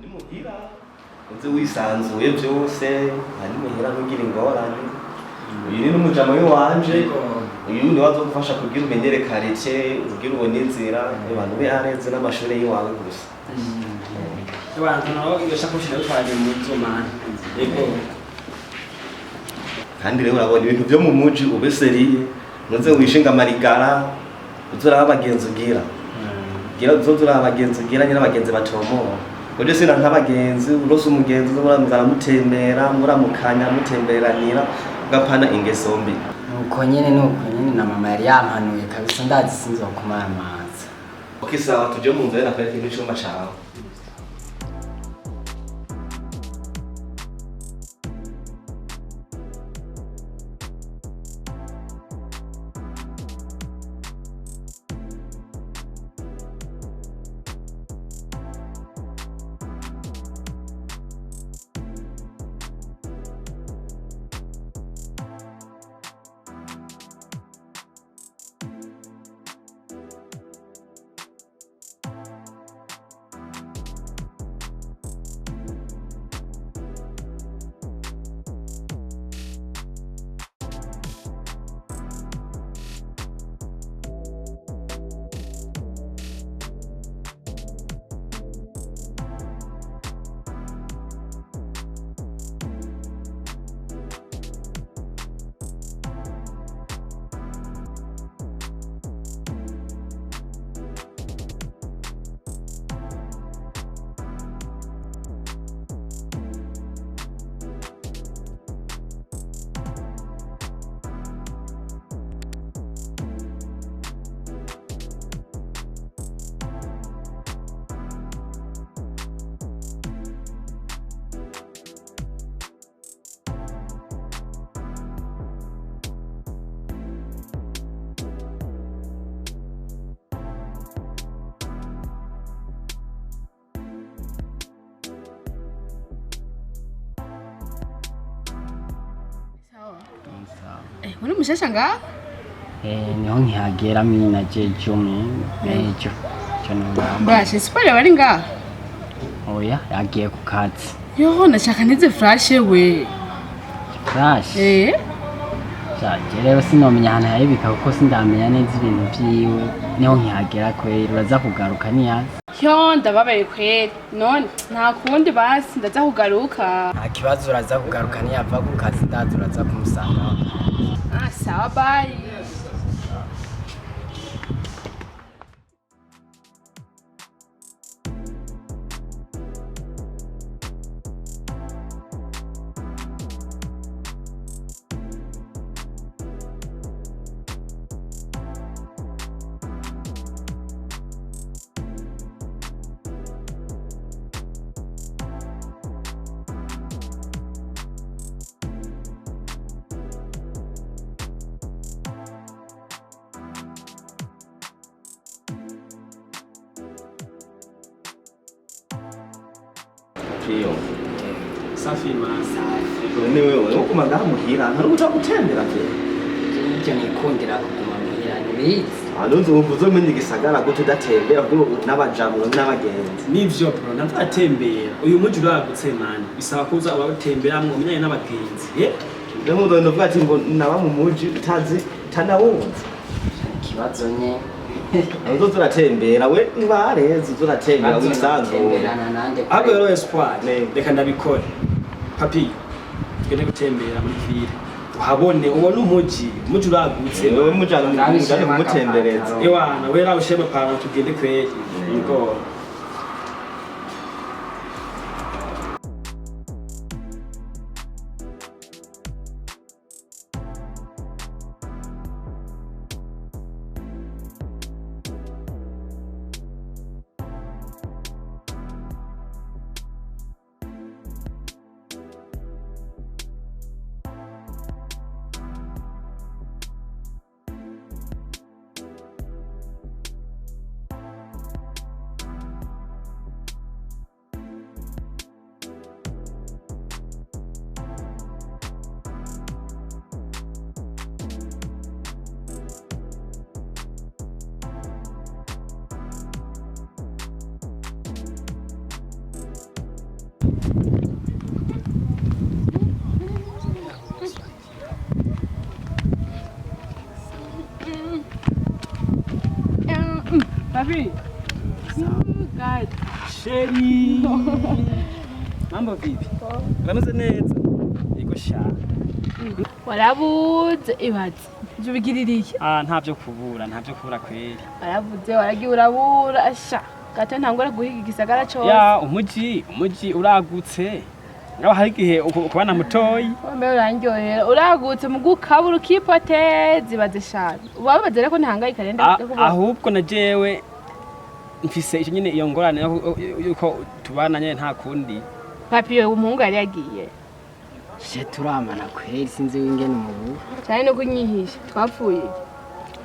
ni muhira uze wisanzuye byose ari muhira ntugira ingorane uyu ni n'umujama w'iwanje uyu ni wazo gufasha kugira umenyere quartier ugira ubone inzira abantu be areze n'amashuri y'iwawe gusa abantu nabo iyo shakoshi natwaje mu nzomana yego kandi rero urabona ibintu byo mu muji ubeseriye muze wishinga marigara uzura abagenzi ugira gira uzura abagenzi ugira nyina abagenzi batomoa koje sina nkabagenzi urose umugenzi uzomuramuzana mutembera muramukanya mutemberanira ugapana ingeso mbi nuko nyene na mama yari yampanuye kabisa ndazi sinzokumara amazi. Okay sawa tuje mu nzira nakwereka icyuma cawe. Uri mushasha nga? Niho nkihagera mina jejo mejo. Bashe siporo bari nga? Oya yagiye ku kazi. Yo nashaka nize flash we. Flash? Jaje rero sinomenya hana yabika kuko sindamenya neza ibintu vyiwe. Niho nkihagera kwera uraza kugaruka niyazi. Yo ndababaye kwera. None nta kundi basi ndaza kugaruka. Nta kibazo uraza kugaruka niyava ku kazi ndaza uraza kumusanga. Sawa bye. Iyo safi ma ni wewe ukuma ngaha muhira ntaruja gutembera vye icyo nikundira kuguma muhira nibizi alonzo uvuze mende gisagara gute udatembera kuko n'abajamuro n'abagenzi nivyo bro ntatembera uyu muji uragutse mani bisaba kuza uratemberamwe umenyanye n'abagenzi rero ndo ndavuga ati ngo naba mu muji utazi tanawunze kibazo nye Uzo turatembera we nibareze turatembera wisanzwe ahubwo rero espoir reka ndabikora papi tugende gutembera muri ville uhabone ubone umuji uragutse wewe mujana kumutembereza ewana wera ushema para tugende kweli ngo Papi. God. Sheri. Mambo vipi? Urameze neza? Yego sha. Warabuze ibaze. Ivyo bigiririye. Ntavyo kubura kweri. Warabuze waragiye urabura asha. Gato ntangora guhiga igisagara cose. Ya umuji uragutse. Ngaho hari igihe ukubana mutoyi. Wambe urandyohera. Uragutse mu gukabura ukipoteza ibaze shana. Ubabaze reko ntahangayika renda kuvuga. Ahubwo na jewe mfise icyo nyine iyo ngorane yuko tubana nyine nta kundi. Papi we umuhungu yari yagiye. she turamana kweri sinzi wingene umubu Cyane no kunyihisha twapfuye.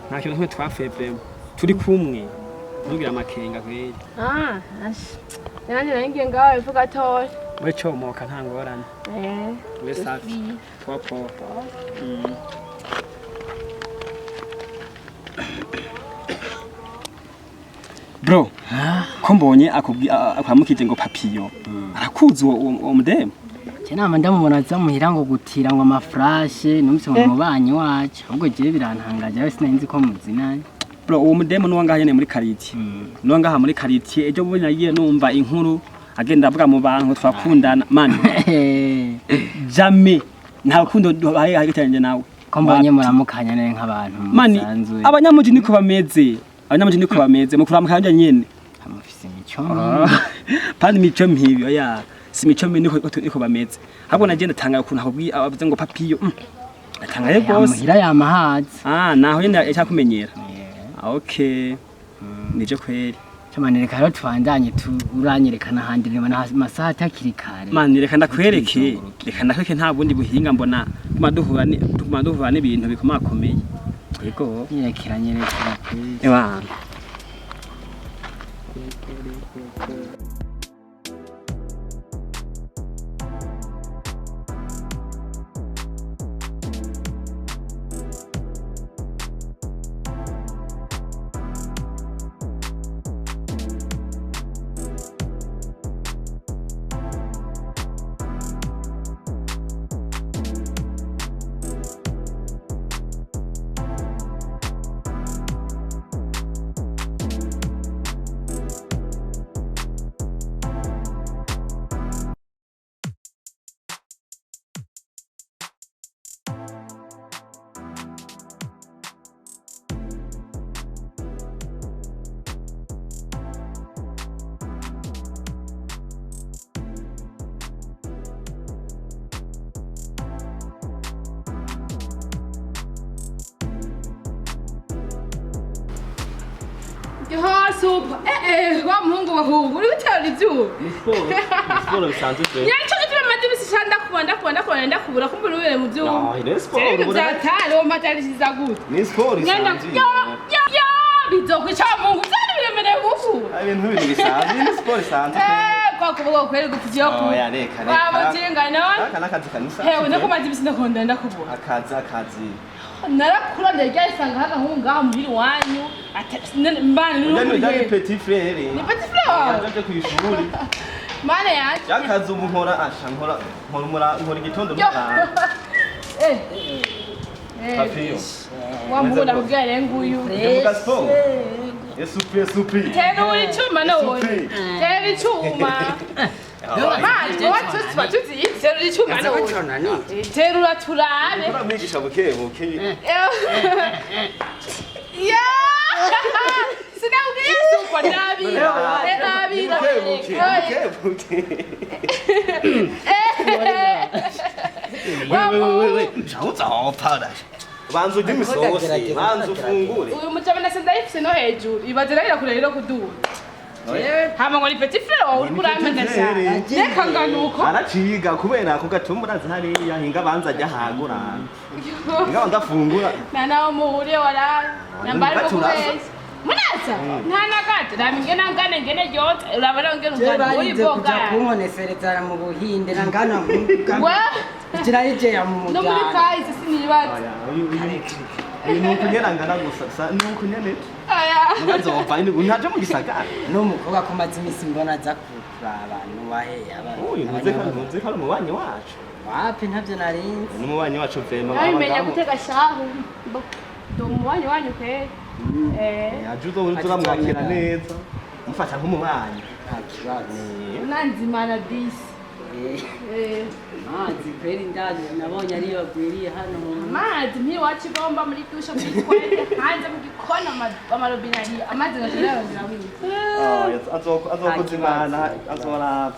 Nta kintu kimwe twapfuye vrema. Turi kumwe. Nugira amakenga kweri. Asha. Nanjye nangiye ngaho ivuga toye. We comoka nta ngorane. We safi. Popo. Bro, ko mbonye akwamukije ngo papiyo. Arakuzi uwo mudemu? je nama ndamubona zamuhira ngo gutira ngo amaflashe numvise ngo mubanyi wacu ahubwo je birantangaje aho sinari nzi ko muzinanye. Bro, uwo mudemu nuwa ngaha nyene muri kariti. Nuwa ngaha muri kariti ejo bundi nagiye numva inkuru agenda avuga mu bantu twakundana man. Jamais nta rukundo bahaye hagitanye nawe. Ko mbonye muramukanya nere nk'abantu musanzwe. Abanyamuji niko bameze mu kuramukanya nyene. Amufise imico. Pani mico mpibi oya. Si mico mbi niko bameze. Ahubwo nagenda tanga ukuntu akubwiye abavuze ngo papiyo. Atangaye gose. Amuhira yamahazi. Naho nyene yacakumenyera. Okay. Nije kweri. Chamanireka rero twandanye turanyerekana handi rema amasaha atakiri kare. Mani reka ndakwereke nta bundi buhinga mbona tumaduhura n'ibintu bikomakomeye. Yego. Nyerekera kweri. Ewa. Yoha super. Wa muhungu wahubu. Uri gutera ivyuba. Siporo bisanzwe je. Yacho gituma madibisi shanda kubanda kubura kumbura ubere mu vyuba. Ni siporo ubura. Zatari wo matarisiza gute. Ni siporo isanzwe. Ya bizokwica mungu vyari biremere gufu. Ibintu bibiri bisanzwe ni siporo isanzwe. Kwa kuvuga kweli gutije ko. Oya reka. Bamutinga none. Aka nakazi kanisa. Hewe nako madibisi ndakunda ndakubura. Akazi. Narakura ndaryasanga hagahunga muhiri wanyu mbana Ni petit frère. Ni petit frère. Yaje ku ishuri. Mana yaje. Yakazi umuhora nkora igitondo n'umwana. Papiyo. Wa muhura kubwira nguyu. Ndimuka sport. Supri. Tera uri cyuma no. Tera icyuma. Mani wacu twatuzi tera icyuma no. Tera uraturabe. Uramwigisha buke. Ya! Sinabwiye suko nabi. Wait. Chao pada. Banzu dimisosi, banzu fungure. Uyu mutaba na senda ifise no hejuru. Ibazira irakurera kuduha. Hama ngo ni petit frère uri kuramenya cyane. Reka nganuko. Araciga kubera ko gatumura hariya hinga banza ajya hagura. Hinga ndafungura. Nana muhure wala. Nambari kubese. Munasa. Ntana gato namingena ngene yose urabara ngene ungana uri boga. Kuja kunkonesereza mu buhinde nangana mu. Wa Ikirayije ya mu. No muri kahise sinibaza. Nuko nyerangana gusa nuko nyene. Aya. Nzova ntaje mu gisagara. No mukobwa ko mazi imisi mbona za kuraba nuwahe aba. Uyu ntuze ko mubanyi wacu. Wapi ntavyo narinzi. Ni mubanyi wacu vema. Nabimenya gutega shahu. Do mubanyi wanyu pe. ajuzo turamwakira neza mufasha nk'umubanyi nta kibazo unanzimana disi amazi kweri ndazi nabonye ariyo agwiriye hano amazi ntiwacu igomba muri dushe muri twende hanze mu gikona amarobine ariyo amazi ngashobora azokuzimana azoraba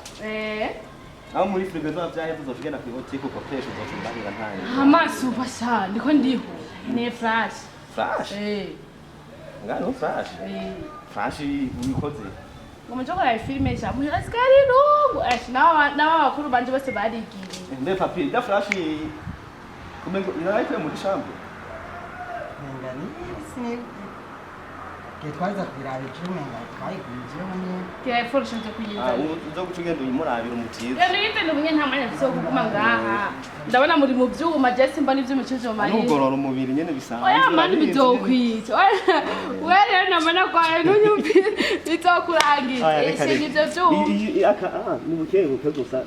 aho muri frigo zavyahe tuzofigena ku botike ukoresha uzofimbanira ntayo amazi ubasha ndiko ndiho ni flash ngano flash ubikoze umujogora filime cha muhira skari rungu nawa bakuru banje bose barigiriye mbe papi da flash kumengo inaikwe muri shambo ngani sine Getwaza kwiraba icumenga twayigwijeho nyene kira iforsho cyo kuyiza uzo gucugenda uyimurabira umutiza rero yite ubunye nta mwanya afise wo kuguma ngaha ndabona muri mu byuma je simba n'ivyo mucuzo mari n'ugorora umubiri nyene bisanzwe oya mani bizokwica were namana kwaye n'unyumvira bizokurangira ese n'ivyo byuma ni bukenguke gusa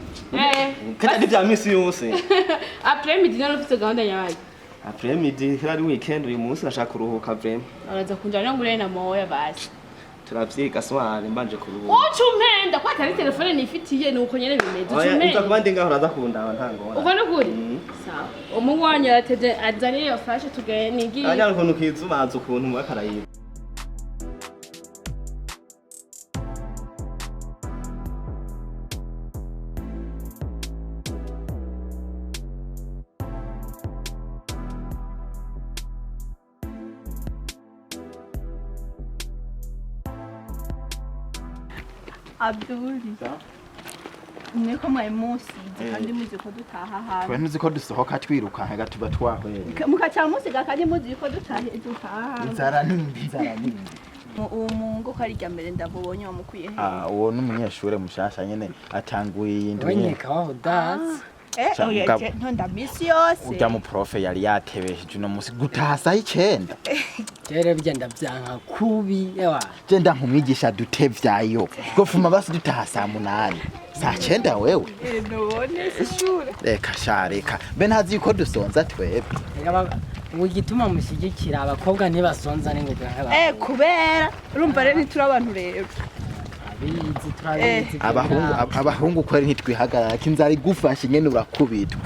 kandi bya misi yose après midi none ufite gahunda yawe après midi ari weekend uyu munsi nashaka kuruhuka vraiment araza kunjana ngure na moya basi turavyiga sware mbanje kuruhuka ucumpenda ko atari telefone nifitiye nuko nyene bimeze ucumpenda oya kubandi ngaho uraza kundaba ntangora uko nukuri sawa umugwanya yateje azaniye yo flash tugaye nigi anya ukuntu kizumaza ukuntu mwakarayiba Abduli. Niko mwe musi kandi muzi ko dutaha hantu. Twe ntuzi ko dusohoka twiruka hega tuba twahwera. Mukaca musi kandi muzi ko dutaha. Inzara nindi. Umungo kari rya mbere ndabonye wamukwiye he. Uwo n'umunyeshure mushasha nyene atanguye yindi. Wenyeka waho dance. Ntonda misi yose. Uja mu profe yari yatebesheje uno musi gutaha saa 9. Jere byenda byanka kubi ewa. Jenda nkumwigisha dutevyayo. Gofuma basi dutaha saa 8. Saa 9 wewe. None shure. Reka. Be ntazi ko dusonza twebwe. Ugituma mushyigikira abakobwa ntibasonza n'ingoga nk'aba. Kubera urumva rero ntituri abantu rero. Turabizi. Abahungu kweri ntitwihagarara kinzari gufasha nyene urakubitwa.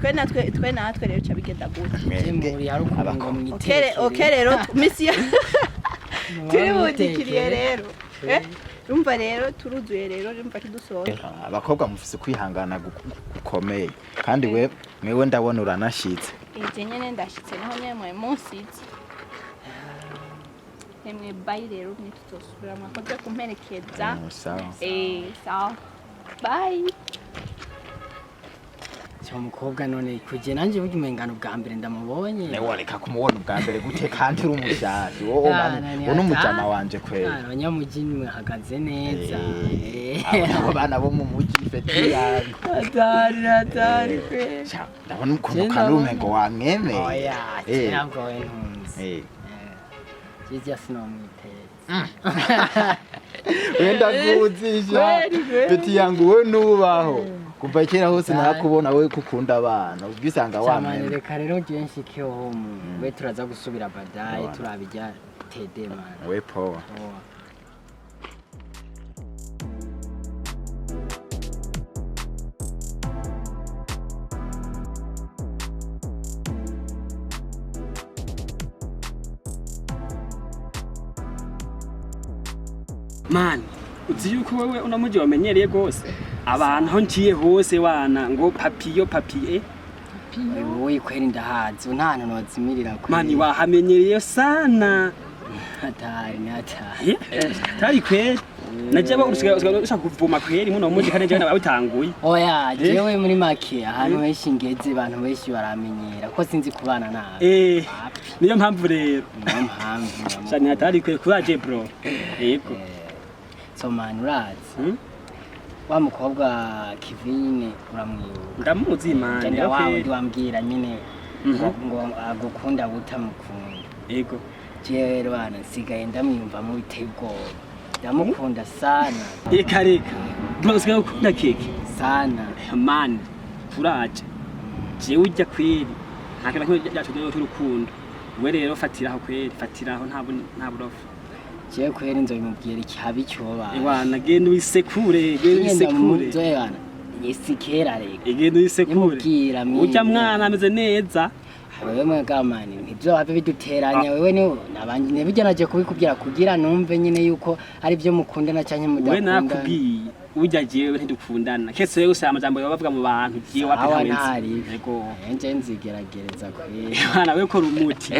Twe natwe rero cha bigenda gute. Muri hari ukuntu mwiteke. Okay rero misi turi budikiriye rero. Urumva rero turuzuye rero urumva kidusoza. Abakobwa mufise kwihangana gukomeye kandi mwewe ndabona uranashitse. Ije nyene ndashitse naho nyemwe munsizi. Emwe bye rero nituzosubira mwakoze kumperekeza. Sawa. Sawa. Bye. Cyo mukobwa none kuje nanje burya umengano bwa mbere ndamubonye. Ne wareka kumubona ubwa mbere gute kandi uri umushati. Wowe n'umujama wanje kweli. Abanyamujini mwahagaze neza. Abo bana bo mu muji feti yawe. Atari kweli. Ndabona ukuntu kandi umengo wamwemeye. Oya, ntabwo wentunze. Jija sinomwiteze. Wenda kuzisha. Feti yangu we nubaho. Kuva kera hose nakubona we kukunda abana ubwisanga wamene reka rero ngiye nshike home we turaza gusubira badaye turabijya tede man we power man uzi yuko wewe unamuji wamenyereye gose abantu aho ngiye hose wana ngo papiyo wowe kweri ndahazi nta hantu nozimirira kweri mani wahamenyereye sana atari tari kweri najaba ushaka kuvuma kweri muno muji kandi je nababitanguye oya jewe muri make ahantu henshi ngeze abantu benshi baramenyera ko sinzi kubana nawe niyo mpamvu rero niyo mpamvu cyane atari kweri kuraje bro yego so man urazi wa mukobwa Kivine uramwibuka ndamuzi imana nda wawe ndiwambwira nyine ngo agukunda butamukunda yego jewe bana nsigaye ndamwumva mu bitego ndamukunda sana reka bronze gukunda keke sana man turaje jewe ujya kweri ntakira ko yacu cy'urukundo we rero fatiraho kweri fatiraho nta burofa jewe kweri nzobimubwira ikihabi cyoba ewana genda wisekure bana yisikera rega genda wisekure urya mwana ameze neza wewe mwegamani ntibyo wape biduteranya wewe ni nabanje nebijya naje kubikubwira kugira numve nyine yuko ari byo mukundana cyane mudakundana we nakubwiye ujya jewe ntidukundana kese wewe usaya amajambo bavuga mu bantu giye wape ntawenzi yego nje nzigeragereza kweri bana we ko rumuti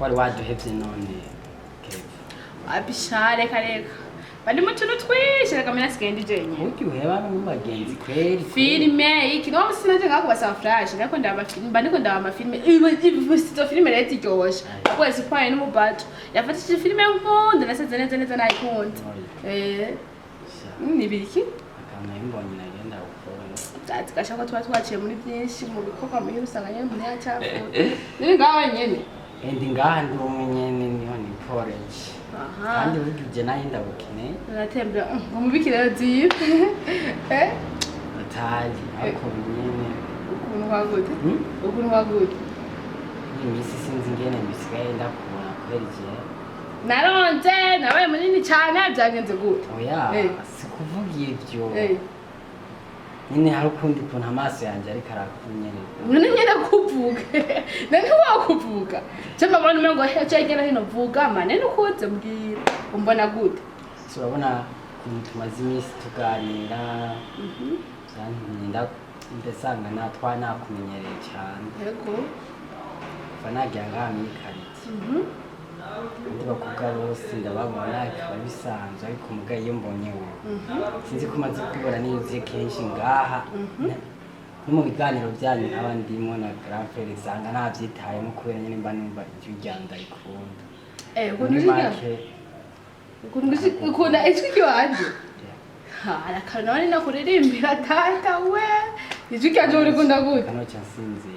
wari waduhevye none abishare kareka bari mu tuntu twinshi reka mina sigenda ijenye uryoheba n'umubagenzi kweri filime iki no sinaje ngako basa flash nako ndaba film bandiko ndaba amafilme izo filme leti ryoshe kwezi kwaye n'umubato yafatishije filme nkunda nasaze neza nayikunda ni biki akana imbonye nagenda ukora gashaka tuba twaciye muri byinshi mu bikorwa muri usanganye mu yacafuye ni ngaho nyene ndi ngaha ndi umunyene niho ni porridge kandi urugije nayo ndabukene natembera umubikira ziye atali ariko nyene ukuntu wagute imisi sinzi ngene mbisigaye ndakubona kwerije naronze nabaye munini cyane byagenze gute oya sikuvuga ivyo nyine hari ukundi kuntu amaso yanjye ariko arakunyene none nyene kuvuga none wakuvuga cyangwa abantu mengo cyagera hino vuga mane nukuze mbwira umbona gute urabona ukuntu tumaze iminsi tuganira nda mbesanga natwa nakumenyereye cyane yego kuva nagira ngaha muri kariti ndi bakubwa bose ndababona bikaba bisanzwe ariko mugaye iyo mbonye wowe sinzi ko umaze kubibona niyuzuye kenshi ngaha no mu biganiro byanyu nkaba ndimo na grand frère usanga ntabyitayemo kubera nyine mba numva ijwi ryanjye ndayikunda ukunda ijwi ryanje arakana none nakuririmbira tata we ijwi ryanje urikunda gute kano cyasinze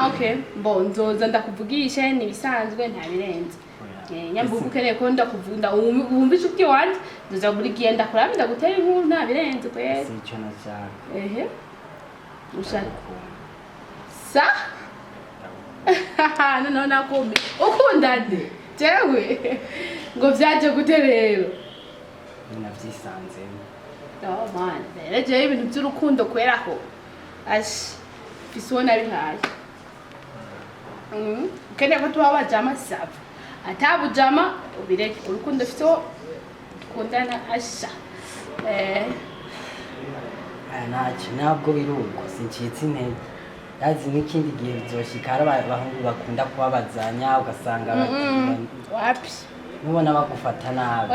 okay nzoza ndakuvugisha ni bisanzwe nta birenze nyambuka ukeneye ko ndakuvunda wumva ijwi ryanje nzoza buri gihe ndakuraba ndagutera inkuru nta birenze kwese sico nashaka ushaka sa no nakome ukunda nde jewe ngo vyaje gute rero navyisanzemo man rero jewe ibintu by'urukundo kweraho ashi fisona bihaye ukeneye ko tuba bajama sava atabujama ubireke urukundo fito dukundana asha ntacyo ntabwo biruko sincitse intege yazi n'ikindi gihe bizoshika hari abahungu bakunda kubabazanya ugasanga wapi nubona bagufata nabi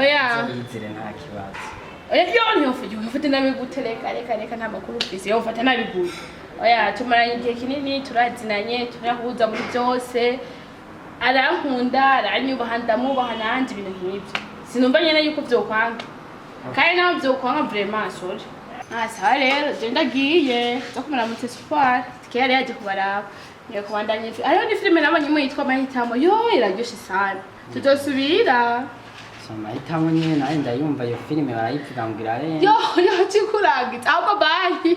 yizire nta kibazo yo ufite nabi gute reka nta makuru ufise yo ufata nabi gute tumaranye igihe kinini turazinanye turahuza muri byose arankunda aranyubaha ndamubaha nanjye ibintu nk'ibyo sinumva nyine yuko byokwanga kandi nawe byokwanga vraiment sorry sawa rero je ndagiye zo kumara mu tespoir kera yaje kubaraba niyo kubandanya ariho ni filime nabonye mu yitwa Mahitamo yo iraryoshe sana tutosubira Mahitamo nyine nawe ndayumva iyo filime barayivuga ngo irare yo kikuragitse ahubwo bayi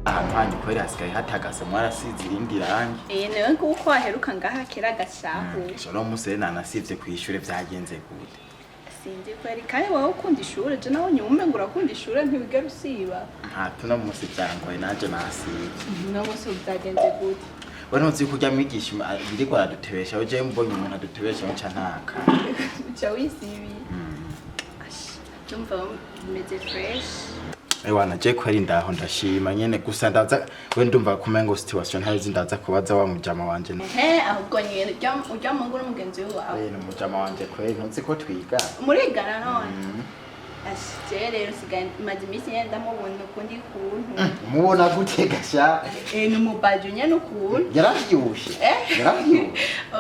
ahantu hanyu kweri hasigaye hatagase mwarasize irindi rangi niwe nguko waheruka ngaha kera gashahu no musere nanasivye kwishure vyagenze gute sinzi kweri kandi wowe ukunda ishure je nawe nyume ngo urakunda ishure ntibigera usiba ntatu no musi byangoye nanje nasize no musi byagenze gute we ntuzi kurya mwigisha biriko aradutebesha uje mbonye umuntu adutebesha nca ntaka uca wisibi tumva umeze fresh ewana je kweri ndaho ndashima nyene gusa ndaza we ndumva kumengo situation ntazi ndaza kubaza wa mujama wanje ahubwo nyene ujya mu nguru mugenzi wawe ni mujama wanje kweri ntuzi ko twiga murigana none je rero sigaye maze imisi yenda mubona ukundi kuntu mubona gute gasha ni umubaji nyene ukuntu yaravyibushe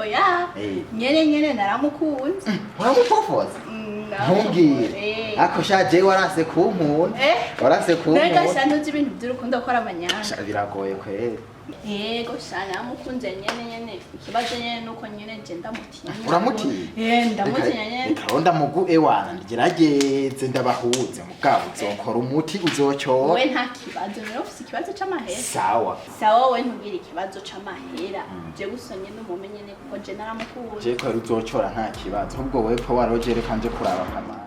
oya nyene naramukunze uramupofoza ntubwire ako shaje warase kunkunda warase kunkunda nega shantuzi ibintu by'urukundo akora amanyanga biragoye kweri yego shana mukunze nyene ikibazo nyene nuko nyene je ndamutinya uramutinya ndamutinya nyene karonda mugu ewana ndigerageze ndabahuze mugabo uzokora umuti uzocora we nta kibazo rero ufite ikibazo c'amahera sawa we ntubwire ikibazo c'amahera je gusonye n'umumenye ne kuko je naramukunze je ko uzocora nta kibazo ahubwo we ko warogere kanje kuraba kamara